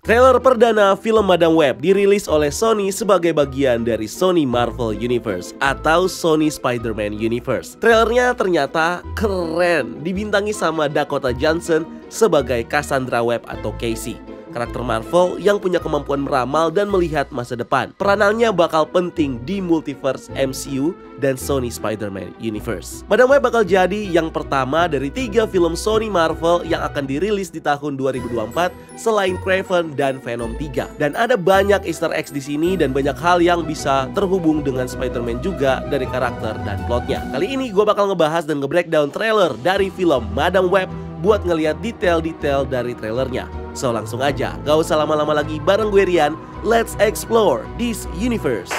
Trailer perdana film Madam Web dirilis oleh Sony sebagai bagian dari Sony Marvel Universe atau Sony Spider-Man Universe. Trailernya ternyata keren, dibintangi sama Dakota Johnson sebagai Cassandra Webb atau Casey, karakter Marvel yang punya kemampuan meramal dan melihat masa depan. Peranannya bakal penting di multiverse MCU dan Sony Spider-Man Universe. Madam Web bakal jadi yang pertama dari 3 film Sony Marvel yang akan dirilis di tahun 2024 selain Kraven dan Venom 3. Dan ada banyak Easter eggs di sini dan banyak hal yang bisa terhubung dengan Spider-Man juga dari karakter dan plotnya. Kali ini gue bakal ngebahas dan nge-breakdown trailer dari film Madam Web buat ngeliat detail-detail dari trailernya. So langsung aja, gak usah lama-lama lagi, bareng gue Rian, let's explore this universe.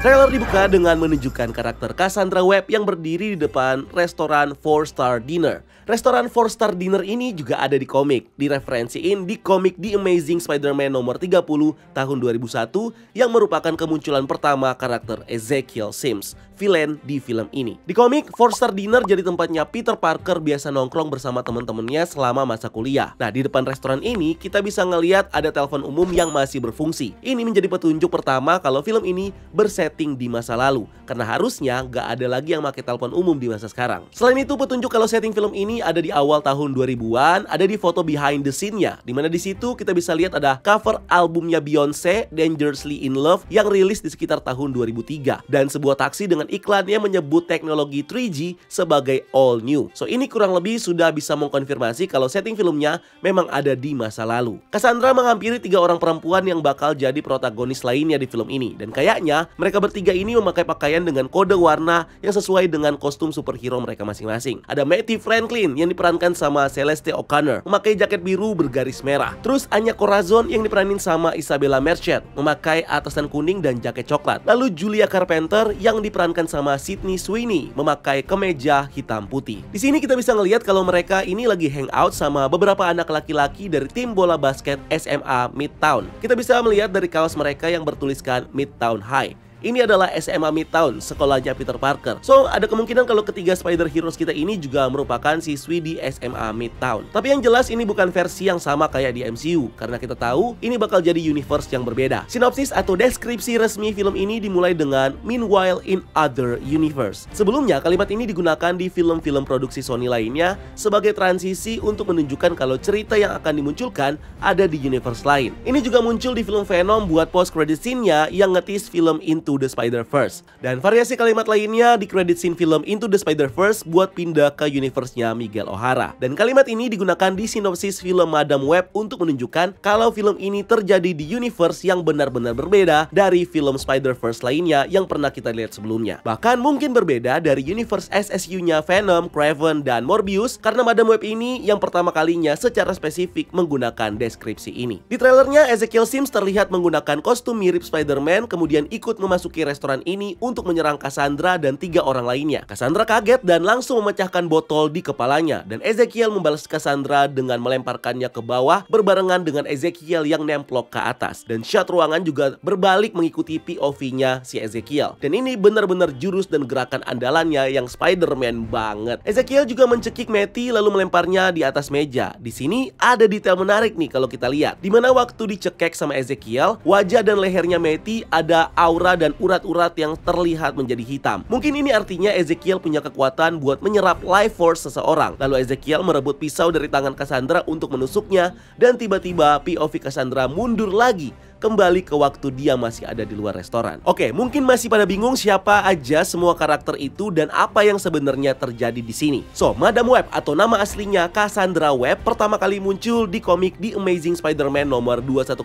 Trailer dibuka dengan menunjukkan karakter Cassandra Webb yang berdiri di depan restoran 4-Star Dinner. Restoran 4-Star Dinner ini juga ada di komik, direferensiin di komik The Amazing Spider-Man nomor 30 tahun 2001 yang merupakan kemunculan pertama karakter Ezekiel Sims, villain di film ini. Di komik, 4-Star Dinner jadi tempatnya Peter Parker biasa nongkrong bersama teman-temannya selama masa kuliah. Nah, di depan restoran ini kita bisa ngeliat ada telepon umum yang masih berfungsi. Ini menjadi petunjuk pertama kalau film ini bersetting di masa lalu, karena harusnya nggak ada lagi yang pakai telepon umum di masa sekarang. Selain itu, petunjuk kalau setting film ini ada di awal tahun 2000-an, ada di foto behind the scene-nya, dimana di situ kita bisa lihat ada cover albumnya Beyonce, Dangerously in Love, yang rilis di sekitar tahun 2003, dan sebuah taksi dengan iklan yang menyebut teknologi 3G sebagai all new. So ini kurang lebih sudah bisa mengkonfirmasi kalau setting filmnya memang ada di masa lalu. Cassandra menghampiri 3 orang perempuan yang bakal jadi protagonis lainnya di film ini, dan kayaknya mereka bertiga ini memakai pakaian dengan kode warna yang sesuai dengan kostum superhero mereka masing-masing. Ada Matthew Franklin yang diperankan sama Celeste O'Connor, memakai jaket biru bergaris merah. Terus Anya Corazon yang diperanin sama Isabella Merced, memakai atasan kuning dan jaket coklat. Lalu Julia Carpenter yang diperankan sama Sydney Sweeney, memakai kemeja hitam putih. Di sini kita bisa ngelihat kalau mereka ini lagi hangout sama beberapa anak laki-laki dari tim bola basket SMA Midtown. Kita bisa melihat dari kaos mereka yang bertuliskan Midtown High. Ini adalah SMA Midtown, sekolahnya Peter Parker. So, ada kemungkinan kalau ketiga Spider Heroes kita ini juga merupakan siswi di SMA Midtown. Tapi yang jelas ini bukan versi yang sama kayak di MCU, karena kita tahu ini bakal jadi universe yang berbeda. Sinopsis atau deskripsi resmi film ini dimulai dengan Meanwhile in Other Universe. Sebelumnya, kalimat ini digunakan di film-film produksi Sony lainnya sebagai transisi untuk menunjukkan kalau cerita yang akan dimunculkan ada di universe lain. Ini juga muncul di film Venom buat post-credit scene-nya yang ngetis film Into the Spider-Verse. Dan variasi kalimat lainnya di credit scene film Into the Spider-Verse buat pindah ke universe-nya Miguel O'Hara. Dan kalimat ini digunakan di sinopsis film Madam Web untuk menunjukkan kalau film ini terjadi di universe yang benar-benar berbeda dari film Spider-Verse lainnya yang pernah kita lihat sebelumnya. Bahkan mungkin berbeda dari universe SSU-nya Venom, Kraven, dan Morbius, karena Madam Web ini yang pertama kalinya secara spesifik menggunakan deskripsi ini. Di trailernya, Ezekiel Sims terlihat menggunakan kostum mirip Spider-Man, kemudian ikut memasuki restoran ini untuk menyerang Cassandra dan 3 orang lainnya. Cassandra kaget dan langsung memecahkan botol di kepalanya, dan Ezekiel membalas Cassandra dengan melemparkannya ke bawah berbarengan dengan Ezekiel yang nemplok ke atas. Dan shot ruangan juga berbalik mengikuti POV-nya si Ezekiel. Dan ini benar-benar jurus dan gerakan andalannya yang Spider-Man banget. Ezekiel juga mencekik Matty lalu melemparnya di atas meja. Di sini ada detail menarik nih kalau kita lihat, dimana waktu dicekek sama Ezekiel, wajah dan lehernya Matty ada aura dan urat-urat yang terlihat menjadi hitam. Mungkin ini artinya Ezekiel punya kekuatan buat menyerap life force seseorang. Lalu Ezekiel merebut pisau dari tangan Cassandra untuk menusuknya, dan tiba-tiba POV Cassandra mundur lagi, kembali ke waktu dia masih ada di luar restoran. Oke, mungkin masih pada bingung siapa aja semua karakter itu dan apa yang sebenarnya terjadi di sini. So, Madam Web atau nama aslinya Cassandra Webb pertama kali muncul di komik The Amazing Spider-Man nomor 210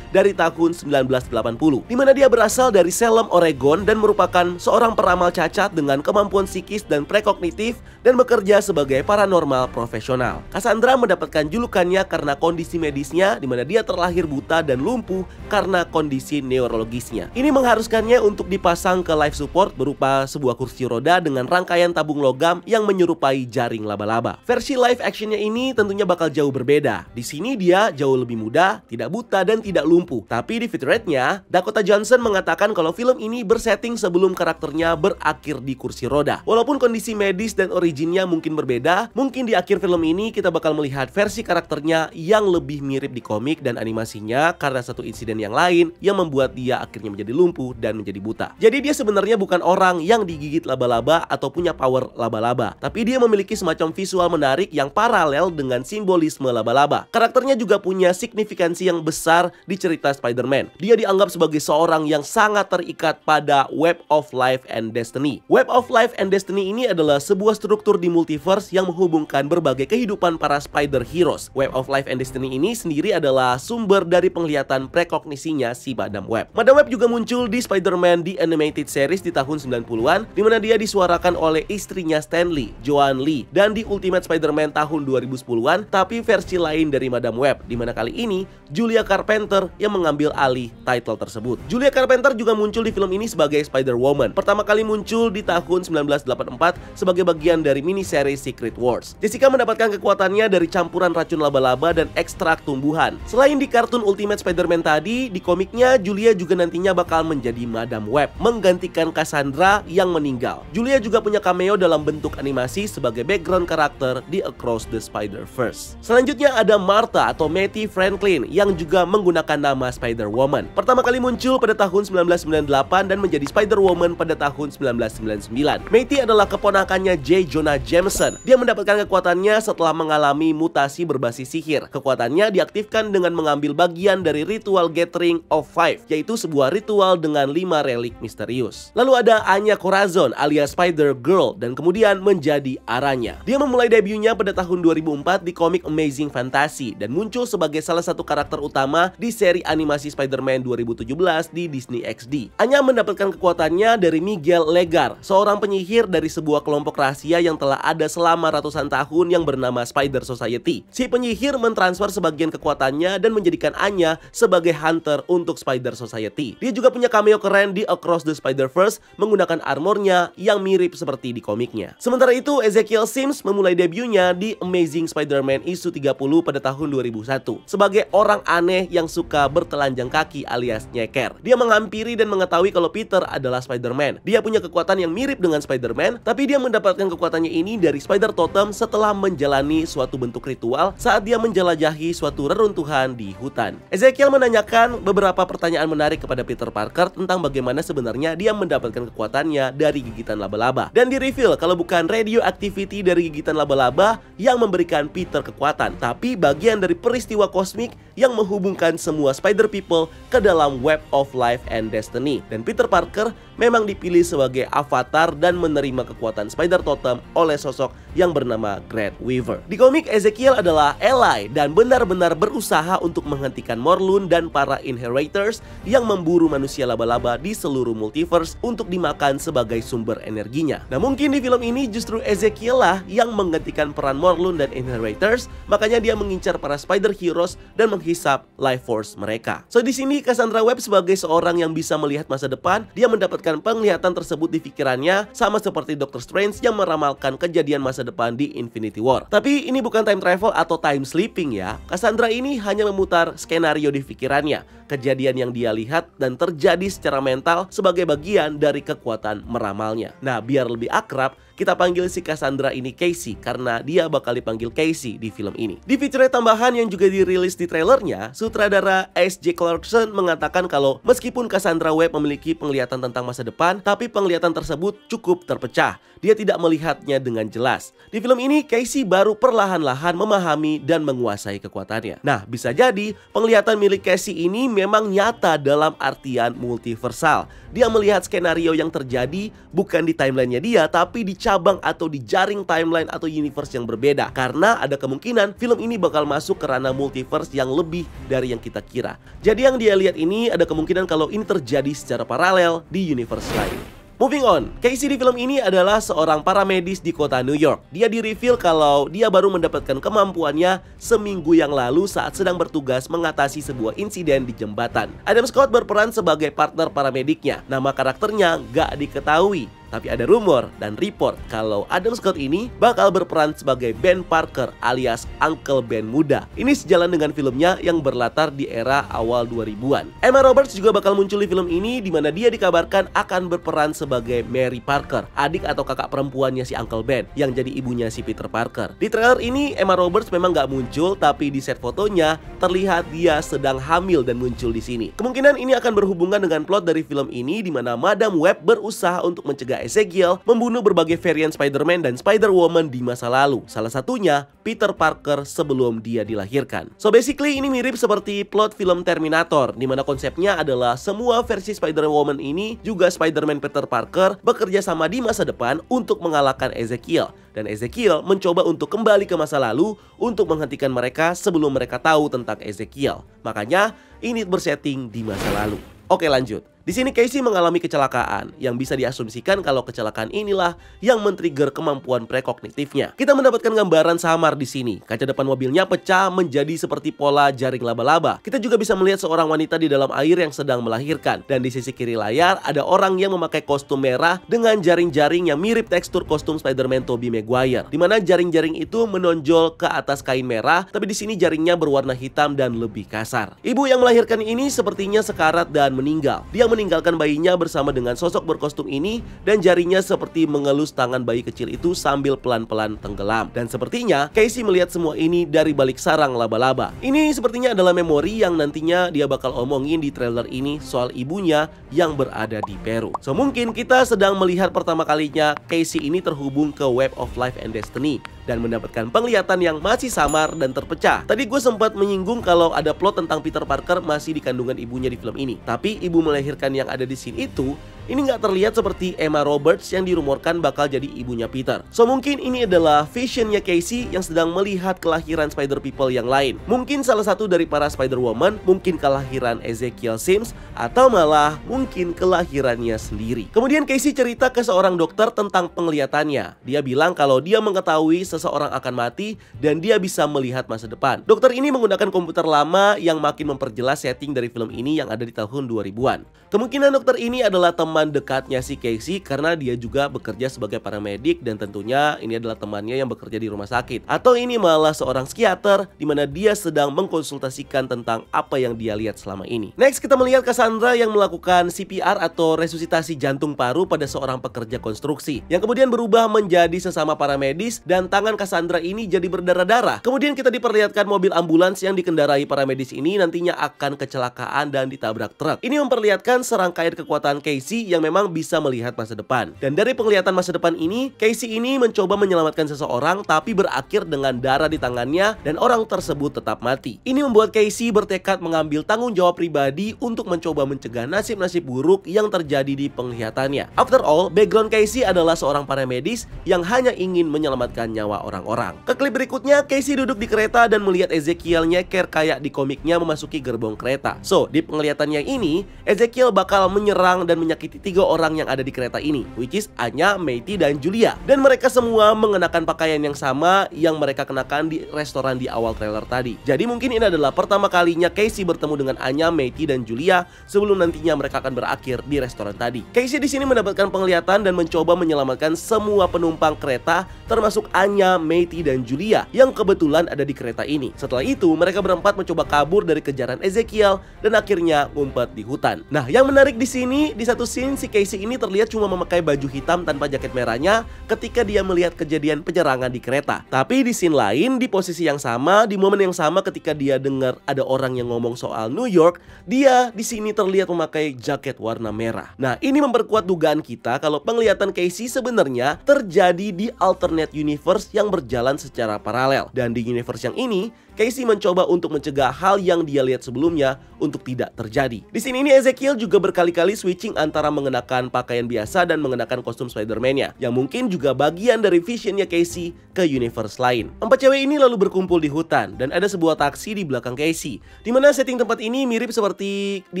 dari tahun 1980, di mana dia berasal dari Salem, Oregon dan merupakan seorang peramal cacat dengan kemampuan psikis dan prekognitif dan bekerja sebagai paranormal profesional. Cassandra mendapatkan julukannya karena kondisi medisnya di mana dia terlahir buta dan lumpuh karena kondisi neurologisnya. Ini mengharuskannya untuk dipasang ke life support berupa sebuah kursi roda dengan rangkaian tabung logam yang menyerupai jaring laba-laba. Versi live actionnya ini tentunya bakal jauh berbeda. Di sini dia jauh lebih muda, tidak buta dan tidak lumpuh. Tapi di featurette-nya, Dakota Johnson mengatakan kalau film ini bersetting sebelum karakternya berakhir di kursi roda. Walaupun kondisi medis dan originnya mungkin berbeda, mungkin di akhir film ini kita bakal melihat versi karakternya yang lebih mirip di komik dan animasinya karena satu insiden yang lain yang membuat dia akhirnya menjadi lumpuh dan menjadi buta. Jadi dia sebenarnya bukan orang yang digigit laba-laba atau punya power laba-laba, tapi dia memiliki semacam visual menarik yang paralel dengan simbolisme laba-laba. Karakternya juga punya signifikansi yang besar di cerita Spider-Man. Dia dianggap sebagai seorang yang sangat terikat pada Web of Life and Destiny. Web of Life and Destiny ini adalah sebuah struktur di multiverse yang menghubungkan berbagai kehidupan para Spider Heroes. Web of Life and Destiny ini sendiri adalah sumber dari penglihatan prekognisinya si Madam Web. Madam Web juga muncul di Spider-Man The Animated Series di tahun 90-an, di mana dia disuarakan oleh istrinya Stan Lee, Joan Lee, dan di Ultimate Spider-Man tahun 2010-an, tapi versi lain dari Madam Web, di mana kali ini Julia Carpenter yang mengambil alih title tersebut. Julia Carpenter juga muncul di film ini sebagai Spider-Woman. Pertama kali muncul di tahun 1984 sebagai bagian dari miniseries Secret Wars. Jessica mendapatkan kekuatannya dari campuran racun laba-laba dan ekstrak tumbuhan. Selain di kartun Ultimate Spider-Man tadi, di komiknya Julia juga nantinya bakal menjadi Madam Web, menggantikan Cassandra yang meninggal. Julia juga punya cameo dalam bentuk animasi sebagai background karakter di Across the Spider-Verse. Selanjutnya ada Martha atau Mattie Franklin yang juga menggunakan nama Spider-Woman. Pertama kali muncul pada tahun 1998 dan menjadi Spider-Woman pada tahun 1999. Mattie adalah keponakannya J. Jonah Jameson. Dia mendapatkan kekuatannya setelah mengalami mutasi berbasis sihir. Kekuatannya diaktifkan dengan mengambil bagian dari ritual Gathering of Five, yaitu sebuah ritual dengan 5 relik misterius. Lalu ada Anya Corazon alias Spider-Girl dan kemudian menjadi Aranya. Dia memulai debutnya pada tahun 2004 di komik Amazing Fantasy dan muncul sebagai salah satu karakter utama di seri animasi Spider-Man 2017 di Disney XD. Anya mendapatkan kekuatannya dari Miguel Legar, seorang penyihir dari sebuah kelompok rahasia yang telah ada selama ratusan tahun yang bernama Spider Society. Si penyihir mentransfer sebagian kekuatannya dan menjadikan Anya sebagai hunter untuk Spider Society. Dia juga punya cameo keren di Across the Spider-Verse menggunakan armornya yang mirip seperti di komiknya. Sementara itu, Ezekiel Sims memulai debutnya di Amazing Spider-Man issue 30 pada tahun 2001 sebagai orang aneh yang suka bertelanjang kaki alias nyeker. Dia menghampiri dan mengetahui kalau Peter adalah Spider-Man. Dia punya kekuatan yang mirip dengan Spider-Man, tapi dia mendapatkan kekuatannya ini dari Spider Totem setelah menjalani suatu bentuk ritual saat dia menjelajahi suatu reruntuhan di hutan. Ezekiel menanyakan beberapa pertanyaan menarik kepada Peter Parker tentang bagaimana sebenarnya dia mendapatkan kekuatannya dari gigitan laba-laba. Dan di-reveal kalau bukan radioactivity dari gigitan laba-laba yang memberikan Peter kekuatan, tapi bagian dari peristiwa kosmik yang menghubungkan semua Spider People ke dalam Web of Life and Destiny. Dan Peter Parker memang dipilih sebagai avatar dan menerima kekuatan Spider Totem oleh sosok yang bernama Great Weaver. Di komik, Ezekiel adalah ally dan benar-benar berusaha untuk menghentikan Morlun dan para Inheritors yang memburu manusia laba-laba di seluruh multiverse untuk dimakan sebagai sumber energinya. Nah, mungkin di film ini justru Ezekiel lah yang menggantikan peran Morlun dan Inheritors, makanya dia mengincar para Spider Heroes dan menghisap life force mereka. So di sini Cassandra Webb sebagai seorang yang bisa melihat masa depan, dia mendapatkan penglihatan tersebut di pikirannya sama seperti Doctor Strange yang meramalkan kejadian masa depan di Infinity War. Tapi ini bukan time travel atau time sleeping ya. Cassandra ini hanya memutar skenario di pikirannya, kejadian yang dia lihat dan terjadi secara mental sebagai bagian dari kekuatan meramalnya. Nah, biar lebih akrab, kita panggil si Cassandra ini Casey karena dia bakal dipanggil Casey di film ini. Di fitur tambahan yang juga dirilis di trailernya, sutradara S.J. Clarkson mengatakan kalau meskipun Cassandra Webb memiliki penglihatan tentang masa depan, tapi penglihatan tersebut cukup terpecah. Dia tidak melihatnya dengan jelas. Di film ini, Casey baru perlahan-lahan memahami dan menguasai kekuatannya. Nah, bisa jadi penglihatan milik Casey ini memang nyata dalam artian multiversal. Dia melihat skenario yang terjadi bukan di timelinenya dia, tapi di cabang atau di jaring timeline atau universe yang berbeda. Karena ada kemungkinan film ini bakal masuk ke ranah multiverse yang lebih dari yang kita kira. Jadi yang dia lihat ini ada kemungkinan kalau ini terjadi secara paralel di universe lain. Moving on, Casey di film ini adalah seorang paramedis di kota New York. Dia di-reveal kalau dia baru mendapatkan kemampuannya seminggu yang lalu saat sedang bertugas mengatasi sebuah insiden di jembatan. Adam Scott berperan sebagai partner paramediknya. Nama karakternya gak diketahui. Tapi ada rumor dan report kalau Adam Scott ini bakal berperan sebagai Ben Parker alias Uncle Ben muda. Ini sejalan dengan filmnya yang berlatar di era awal 2000-an. Emma Roberts juga bakal muncul di film ini di mana dia dikabarkan akan berperan sebagai Mary Parker, adik atau kakak perempuannya si Uncle Ben yang jadi ibunya si Peter Parker. Di trailer ini Emma Roberts memang nggak muncul, tapi di set fotonya terlihat dia sedang hamil dan muncul di sini. Kemungkinan ini akan berhubungan dengan plot dari film ini di mana Madam Web berusaha untuk mencegah Ezekiel membunuh berbagai varian Spider-Man dan Spider-Woman di masa lalu. Salah satunya Peter Parker sebelum dia dilahirkan. So basically ini mirip seperti plot film Terminator, di mana konsepnya adalah semua versi Spider-Woman ini juga Spider-Man Peter Parker bekerja sama di masa depan untuk mengalahkan Ezekiel. Dan Ezekiel mencoba untuk kembali ke masa lalu untuk menghentikan mereka sebelum mereka tahu tentang Ezekiel. Makanya ini bersetting di masa lalu. Oke, lanjut. Di sini Casey mengalami kecelakaan yang bisa diasumsikan kalau kecelakaan inilah yang men-trigger kemampuan prekognitifnya. Kita mendapatkan gambaran samar di sini. Kaca depan mobilnya pecah menjadi seperti pola jaring laba-laba. Kita juga bisa melihat seorang wanita di dalam air yang sedang melahirkan. Dan di sisi kiri layar ada orang yang memakai kostum merah dengan jaring-jaring yang mirip tekstur kostum Spider-Man Tobey Maguire. Di mana jaring-jaring itu menonjol ke atas kain merah, tapi di sini jaringnya berwarna hitam dan lebih kasar. Ibu yang melahirkan ini sepertinya sekarat dan meninggal. Dia meninggalkan bayinya bersama dengan sosok berkostum ini dan jarinya seperti mengelus tangan bayi kecil itu sambil pelan-pelan tenggelam. Dan sepertinya Casey melihat semua ini dari balik sarang laba-laba. Ini sepertinya adalah memori yang nantinya dia bakal omongin di trailer ini soal ibunya yang berada di Peru. So mungkin kita sedang melihat pertama kalinya Casey ini terhubung ke Web of Life and Destiny dan mendapatkan penglihatan yang masih samar dan terpecah. Tadi gue sempat menyinggung kalau ada plot tentang Peter Parker masih di kandungan ibunya di film ini. Tapi ibu melahirkan yang ada di scene itu, ini nggak terlihat seperti Emma Roberts yang dirumorkan bakal jadi ibunya Peter. So mungkin ini adalah visionnya Casey yang sedang melihat kelahiran Spider-People yang lain. Mungkin salah satu dari para Spider-Woman, mungkin kelahiran Ezekiel Sims, atau malah mungkin kelahirannya sendiri. Kemudian Casey cerita ke seorang dokter tentang penglihatannya. Dia bilang kalau dia mengetahui seseorang akan mati dan dia bisa melihat masa depan. Dokter ini menggunakan komputer lama yang makin memperjelas setting dari film ini yang ada di tahun 2000-an. Kemungkinan dokter ini adalah teman dekatnya si Casey karena dia juga bekerja sebagai paramedik dan tentunya ini adalah temannya yang bekerja di rumah sakit. Atau ini malah seorang psikiater di mana dia sedang mengkonsultasikan tentang apa yang dia lihat selama ini. Next kita melihat Cassandra yang melakukan CPR atau resusitasi jantung paru pada seorang pekerja konstruksi yang kemudian berubah menjadi sesama paramedis dan tangan Cassandra ini jadi berdarah-darah. Kemudian kita diperlihatkan mobil ambulans yang dikendarai paramedis ini nantinya akan kecelakaan dan ditabrak truk. Ini memperlihatkan serangkaian kekuatan Casey yang memang bisa melihat masa depan. Dan dari penglihatan masa depan ini, Casey ini mencoba menyelamatkan seseorang tapi berakhir dengan darah di tangannya dan orang tersebut tetap mati. Ini membuat Casey bertekad mengambil tanggung jawab pribadi untuk mencoba mencegah nasib-nasib buruk yang terjadi di penglihatannya. After all, background Casey adalah seorang paramedis yang hanya ingin menyelamatkan nyawa orang-orang. Ke klip berikutnya, Casey duduk di kereta dan melihat Ezekiel nyeker kayak di komiknya memasuki gerbong kereta. So, di penglihatannya ini, Ezekiel bakal menyerang dan menyakiti 3 orang yang ada di kereta ini, which is Anya, Matty, dan Julia. Dan mereka semua mengenakan pakaian yang sama yang mereka kenakan di restoran di awal trailer tadi. Jadi mungkin ini adalah pertama kalinya Casey bertemu dengan Anya, Matty, dan Julia sebelum nantinya mereka akan berakhir di restoran tadi. Casey di sini mendapatkan penglihatan dan mencoba menyelamatkan semua penumpang kereta termasuk Anya, Matty, dan Julia yang kebetulan ada di kereta ini. Setelah itu mereka berempat mencoba kabur dari kejaran Ezekiel dan akhirnya ngumpet di hutan. Nah, yang menarik di sini, di satu scene si Casey ini terlihat cuma memakai baju hitam tanpa jaket merahnya ketika dia melihat kejadian penyerangan di kereta. Tapi di scene lain, di posisi yang sama, di momen yang sama ketika dia dengar ada orang yang ngomong soal New York, dia di sini terlihat memakai jaket warna merah. Nah, ini memperkuat dugaan kita kalau penglihatan Casey sebenarnya terjadi di alternate universe yang berjalan secara paralel. Dan di universe yang ini, Casey mencoba untuk mencegah hal yang dia lihat sebelumnya untuk tidak terjadi. Di sini ini Ezekiel juga berkali-kali switching antara mengenakan pakaian biasa dan mengenakan kostum Spider-Man-nya, yang mungkin juga bagian dari visionnya Casey ke universe lain. Empat cewek ini lalu berkumpul di hutan dan ada sebuah taksi di belakang Casey, dimana setting tempat ini mirip seperti di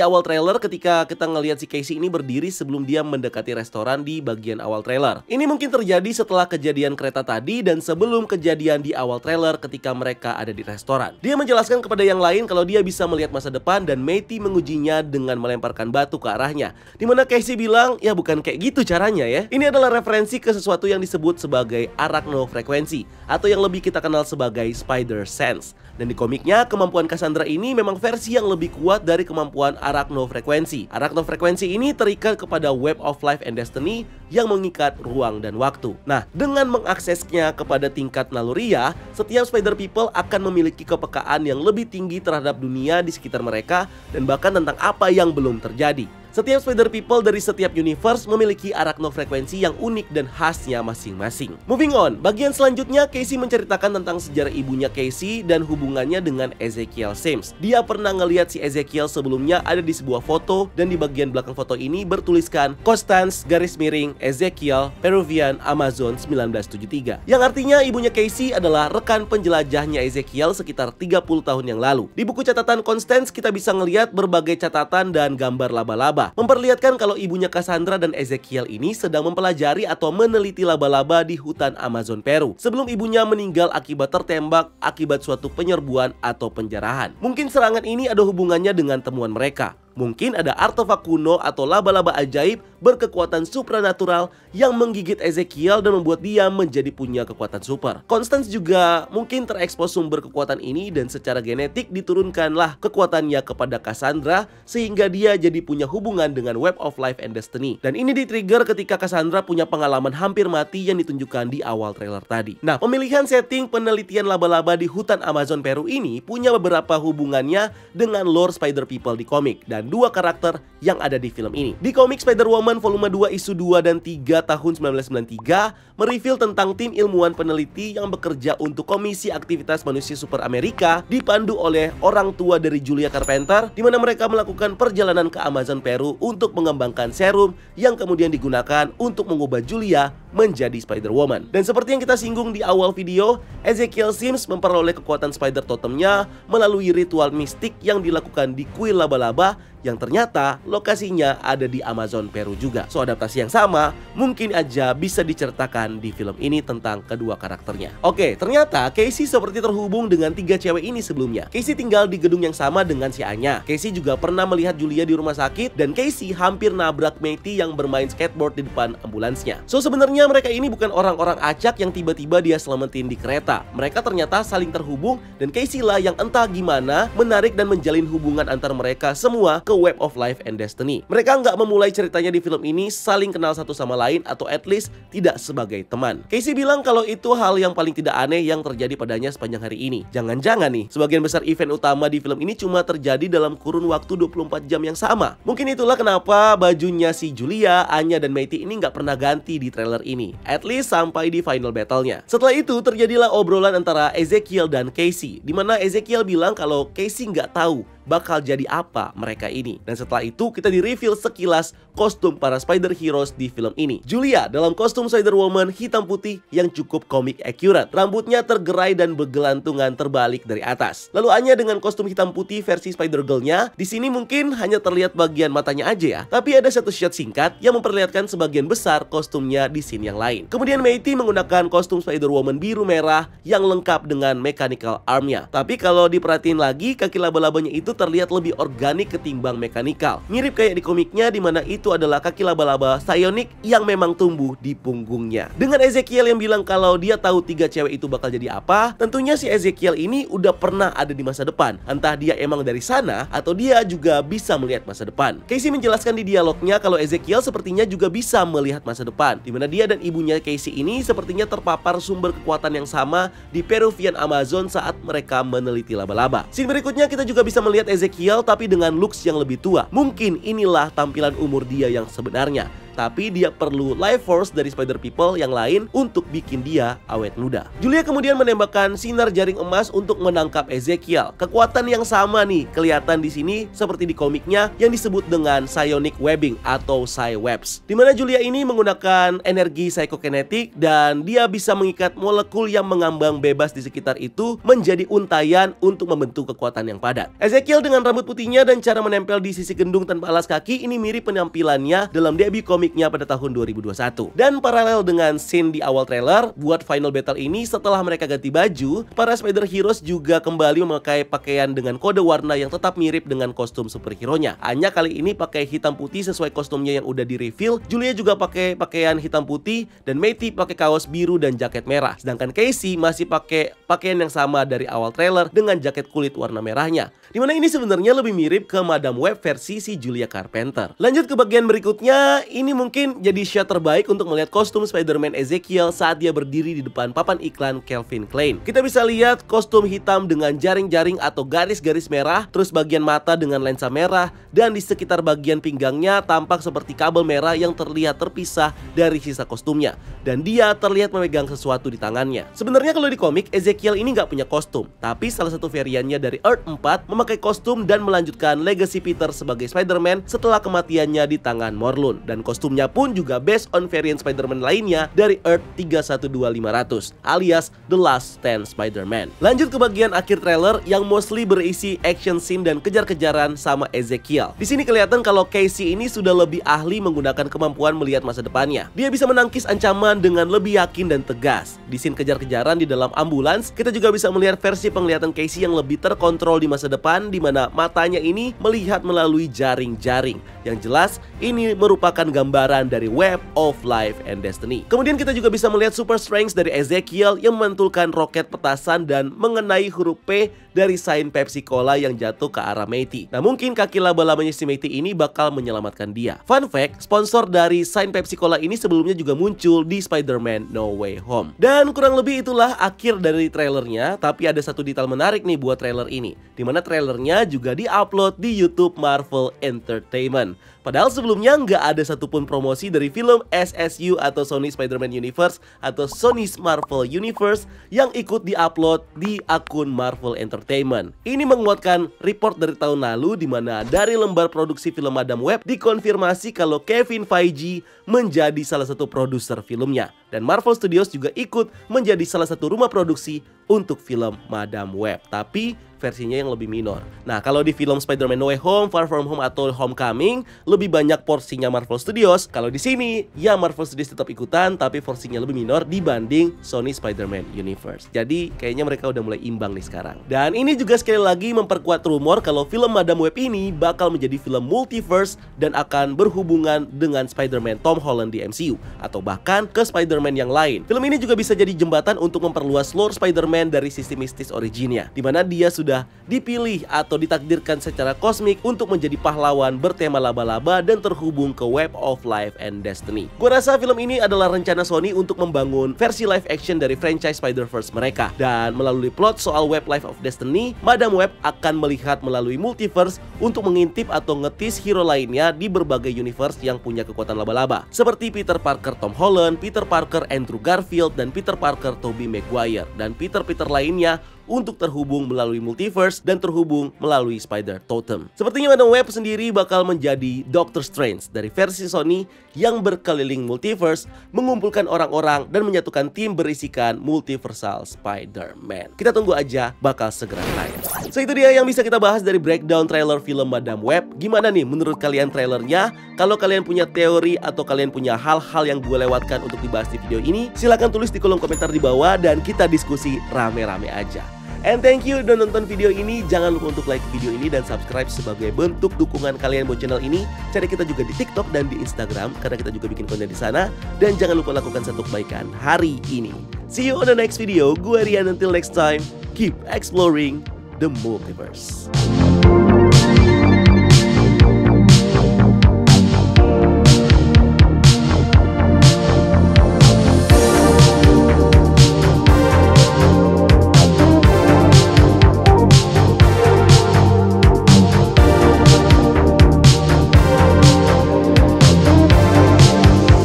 awal trailer ketika kita ngelihat si Casey ini berdiri sebelum dia mendekati restoran di bagian awal trailer. Ini mungkin terjadi setelah kejadian kereta tadi dan sebelum kejadian di awal trailer ketika mereka ada di restoran. Dia menjelaskan kepada yang lain kalau dia bisa melihat masa depan dan Matty mengujinya dengan melemparkan batu ke arahnya, dimana Casey bilang, ya bukan kayak gitu caranya ya. Ini adalah referensi ke sesuatu yang disebut sebagai arachnofrekuensi, atau yang lebih kita kenal sebagai spider sense. Dan di komiknya, kemampuan Cassandra ini memang versi yang lebih kuat dari kemampuan arachnofrekuensi. Arachnofrekuensi ini terikat kepada Web of Life and Destiny yang mengikat ruang dan waktu. Nah, dengan mengaksesnya kepada tingkat naluriah, setiap Spider People akan memiliki kepekaan yang lebih tinggi terhadap dunia di sekitar mereka dan bahkan tentang apa yang belum terjadi. Setiap Spider People dari setiap universe memiliki arachnofrekuensi yang unik dan khasnya masing-masing. Moving on, bagian selanjutnya Casey menceritakan tentang sejarah ibunya Casey dan hubungannya dengan Ezekiel Sims. Dia pernah ngelihat si Ezekiel sebelumnya ada di sebuah foto dan di bagian belakang foto ini bertuliskan Constance garis miring Ezekiel Peruvian Amazon 1973. Yang artinya ibunya Casey adalah rekan penjelajahnya Ezekiel sekitar 30 tahun yang lalu. Di buku catatan Constance kita bisa ngelihat berbagai catatan dan gambar laba-laba, memperlihatkan kalau ibunya Cassandra dan Ezekiel ini sedang mempelajari atau meneliti laba-laba di hutan Amazon Peru sebelum ibunya meninggal akibat tertembak akibat suatu penyerbuan atau penjarahan. Mungkin serangan ini ada hubungannya dengan temuan mereka. Mungkin ada artefak kuno atau laba-laba ajaib berkekuatan supranatural yang menggigit Ezekiel dan membuat dia menjadi punya kekuatan super. Constance juga mungkin terekspos sumber kekuatan ini dan secara genetik diturunkanlah kekuatannya kepada Cassandra sehingga dia jadi punya hubungan dengan Web of Life and Destiny. Dan ini di-trigger ketika Cassandra punya pengalaman hampir mati yang ditunjukkan di awal trailer tadi. Nah, pemilihan setting penelitian laba-laba di hutan Amazon Peru ini punya beberapa hubungannya dengan lore Spider People di komik dan dua karakter yang ada di film ini. Di komik Spider-Woman volume 2 isu 2 dan 3 tahun 1993 mereveal tentang tim ilmuwan peneliti yang bekerja untuk Komisi Aktivitas Manusia Super Amerika dipandu oleh orang tua dari Julia Carpenter, di mana mereka melakukan perjalanan ke Amazon Peru untuk mengembangkan serum yang kemudian digunakan untuk mengubah Julia menjadi Spider-Woman. Dan seperti yang kita singgung di awal video, Ezekiel Sims memperoleh kekuatan Spider Totemnya melalui ritual mistik yang dilakukan di kuil laba-laba yang ternyata lokasinya ada di Amazon Peru juga. So, adaptasi yang sama mungkin aja bisa diceritakan di film ini tentang kedua karakternya. Oke, ternyata Casey seperti terhubung dengan tiga cewek ini sebelumnya. Casey tinggal di gedung yang sama dengan si Anya. Casey juga pernah melihat Julia di rumah sakit dan Casey hampir nabrak Matty yang bermain skateboard di depan ambulansnya. So, sebenarnya mereka ini bukan orang-orang acak yang tiba-tiba dia selamatin di kereta. Mereka ternyata saling terhubung dan Casey lah yang entah gimana menarik dan menjalin hubungan antar mereka semua ke Web of Life and Destiny. Mereka nggak memulai ceritanya di film ini saling kenal satu sama lain atau at least tidak sebagai teman. Casey bilang kalau itu hal yang paling tidak aneh yang terjadi padanya sepanjang hari ini. Jangan-jangan nih, sebagian besar event utama di film ini cuma terjadi dalam kurun waktu 24 jam yang sama. Mungkin itulah kenapa bajunya si Julia, Anya, dan Matty ini nggak pernah ganti di trailer ini. At least sampai di final battle-nya. Setelah itu terjadilah obrolan antara Ezekiel dan Casey, di mana Ezekiel bilang kalau Casey nggak tahu bakal jadi apa mereka ini. Dan setelah itu kita di-reveal sekilas kostum para Spider Heroes di film ini. Julia dalam kostum Spider-Woman hitam putih yang cukup comic accurate. Rambutnya tergerai dan bergelantungan terbalik dari atas. Lalu Anya dengan kostum hitam putih versi Spider-Girl-nya. Di sini mungkin hanya terlihat bagian matanya aja ya. Tapi ada satu shot singkat yang memperlihatkan sebagian besar kostumnya di scene yang lain. Kemudian Matty menggunakan kostum Spider-Woman biru merah yang lengkap dengan mechanical arm-nya. Tapi kalau diperhatiin lagi, kaki laba-labanya itu terlihat lebih organik ketimbang mekanikal. Mirip kayak di komiknya di mana itu adalah kaki laba-laba psionik yang memang tumbuh di punggungnya. Dengan Ezekiel yang bilang kalau dia tahu tiga cewek itu bakal jadi apa, tentunya si Ezekiel ini udah pernah ada di masa depan. Entah dia emang dari sana atau dia juga bisa melihat masa depan. Casey menjelaskan di dialognya kalau Ezekiel sepertinya juga bisa melihat masa depan, di mana dia dan ibunya Casey ini sepertinya terpapar sumber kekuatan yang sama di Peruvian Amazon saat mereka meneliti laba-laba. Scene berikutnya kita juga bisa melihat Ezekiel tapi dengan looks yang lebih tua. Mungkin inilah tampilan umur dia yang sebenarnya. tapi dia perlu life force dari Spider People yang lain untuk bikin dia awet muda. Julia kemudian menembakkan sinar jaring emas untuk menangkap Ezekiel. Kekuatan yang sama nih kelihatan di sini seperti di komiknya yang disebut dengan Psionic Webbing atau Psywebs, di mana Julia ini menggunakan energi psychokinetic dan dia bisa mengikat molekul yang mengambang bebas di sekitar itu menjadi untayan untuk membentuk kekuatan yang padat. Ezekiel dengan rambut putihnya dan cara menempel di sisi gendung tanpa alas kaki ini mirip penampilannya dalam debut komiknya pada tahun 2021. Dan paralel dengan scene di awal trailer, buat final battle ini setelah mereka ganti baju, para Spider Heroes juga kembali memakai pakaian dengan kode warna yang tetap mirip dengan kostum superhero-nya. Hanya kali ini pakai hitam putih sesuai kostumnya yang udah di-reveal. Julia juga pakai pakaian hitam putih dan Matty pakai kaos biru dan jaket merah. Sedangkan Casey masih pakai pakaian yang sama dari awal trailer dengan jaket kulit warna merahnya. Dimana ini sebenarnya lebih mirip ke Madam Web versi si Julia Carpenter. Lanjut ke bagian berikutnya, ini mungkin jadi shot terbaik untuk melihat kostum Spider-Man Ezekiel saat dia berdiri di depan papan iklan Calvin Klein. Kita bisa lihat kostum hitam dengan jaring-jaring atau garis-garis merah, terus bagian mata dengan lensa merah, dan di sekitar bagian pinggangnya tampak seperti kabel merah yang terlihat terpisah dari sisa kostumnya. Dan dia terlihat memegang sesuatu di tangannya. Sebenarnya kalau di komik, Ezekiel ini nggak punya kostum, tapi salah satu variannya dari Earth 4 memakai kostum dan melanjutkan legacy Peter sebagai Spider-Man setelah kematiannya di tangan Morlun. Dan kostumnya pun juga based on variant Spider-Man lainnya dari Earth 312500 alias The Last Stand Spider-Man. Lanjut ke bagian akhir trailer yang mostly berisi action scene dan kejar-kejaran sama Ezekiel. Di sini kelihatan kalau Casey ini sudah lebih ahli menggunakan kemampuan melihat masa depannya. Dia bisa menangkis ancaman dengan lebih yakin dan tegas. Di scene kejar-kejaran di dalam ambulans, kita juga bisa melihat versi penglihatan Casey yang lebih terkontrol di masa depan, di mana matanya ini melihat melalui jaring-jaring. Yang jelas, ini merupakan gambaran dari Web of Life and Destiny. Kemudian kita juga bisa melihat super strength dari Ezekiel yang memantulkan roket petasan dan mengenai huruf P dari sign Pepsi Cola yang jatuh ke arah Matty. Nah, mungkin kaki laba-labanya si Matty ini bakal menyelamatkan dia. Fun fact, sponsor dari sign Pepsi Cola ini sebelumnya juga muncul di Spider-Man No Way Home. Dan kurang lebih itulah akhir dari trailernya. Tapi ada satu detail menarik nih buat trailer ini, dimana trailernya juga di-upload di YouTube Marvel Entertainment. Padahal sebelumnya nggak ada satupun promosi dari film SSU atau Sony Spider-Man Universe atau Sony's Marvel Universe yang ikut di-upload di akun Marvel Entertainment. Ini menguatkan report dari tahun lalu, di mana dari lembar produksi film Madam Web dikonfirmasi kalau Kevin Feige menjadi salah satu produser filmnya. Dan Marvel Studios juga ikut menjadi salah satu rumah produksi untuk film Madam Web, tapi versinya yang lebih minor. Nah, kalau di film Spider-Man No Way Home, Far From Home atau Homecoming lebih banyak porsinya Marvel Studios. Kalau di sini ya Marvel Studios tetap ikutan, tapi porsinya lebih minor dibanding Sony Spider-Man Universe. Jadi kayaknya mereka udah mulai imbang nih sekarang. Dan ini juga sekali lagi memperkuat rumor kalau film Madam Web ini bakal menjadi film multiverse dan akan berhubungan dengan Spider-Man Tom Holland di MCU atau bahkan ke Spider-Man yang lain. Film ini juga bisa jadi jembatan untuk memperluas lore Spider-Man dari sisi mistis originnya, di mana dia sudah dipilih atau ditakdirkan secara kosmik untuk menjadi pahlawan bertema laba-laba dan terhubung ke Web of Life and Destiny. Gua rasa film ini adalah rencana Sony untuk membangun versi live action dari franchise Spider-Verse mereka. Dan melalui plot soal Web Life of Destiny, Madam Web akan melihat melalui multiverse untuk mengintip atau ngetis hero lainnya di berbagai universe yang punya kekuatan laba-laba, seperti Peter Parker Tom Holland, Peter Parker Andrew Garfield, dan Peter Parker Tobey Maguire, dan Peter lainnya untuk terhubung melalui multiverse dan terhubung melalui Spider Totem. Sepertinya Madam Web sendiri bakal menjadi Doctor Strange dari versi Sony yang berkeliling multiverse, mengumpulkan orang-orang dan menyatukan tim berisikan multiversal Spider-Man. Kita tunggu aja, bakal segera tayang. So itu dia yang bisa kita bahas dari breakdown trailer film Madam Web. Gimana nih menurut kalian trailernya? Kalau kalian punya teori atau kalian punya hal-hal yang gue lewatkan untuk dibahas di video ini, silahkan tulis di kolom komentar di bawah dan kita diskusi rame-rame aja. And thank you udah nonton video ini. Jangan lupa untuk like video ini dan subscribe sebagai bentuk dukungan kalian buat channel ini. Cari kita juga di TikTok dan di Instagram karena kita juga bikin konten di sana. Dan jangan lupa lakukan satu kebaikan hari ini. See you on the next video. Gue Rian, until next time, keep exploring the multiverse.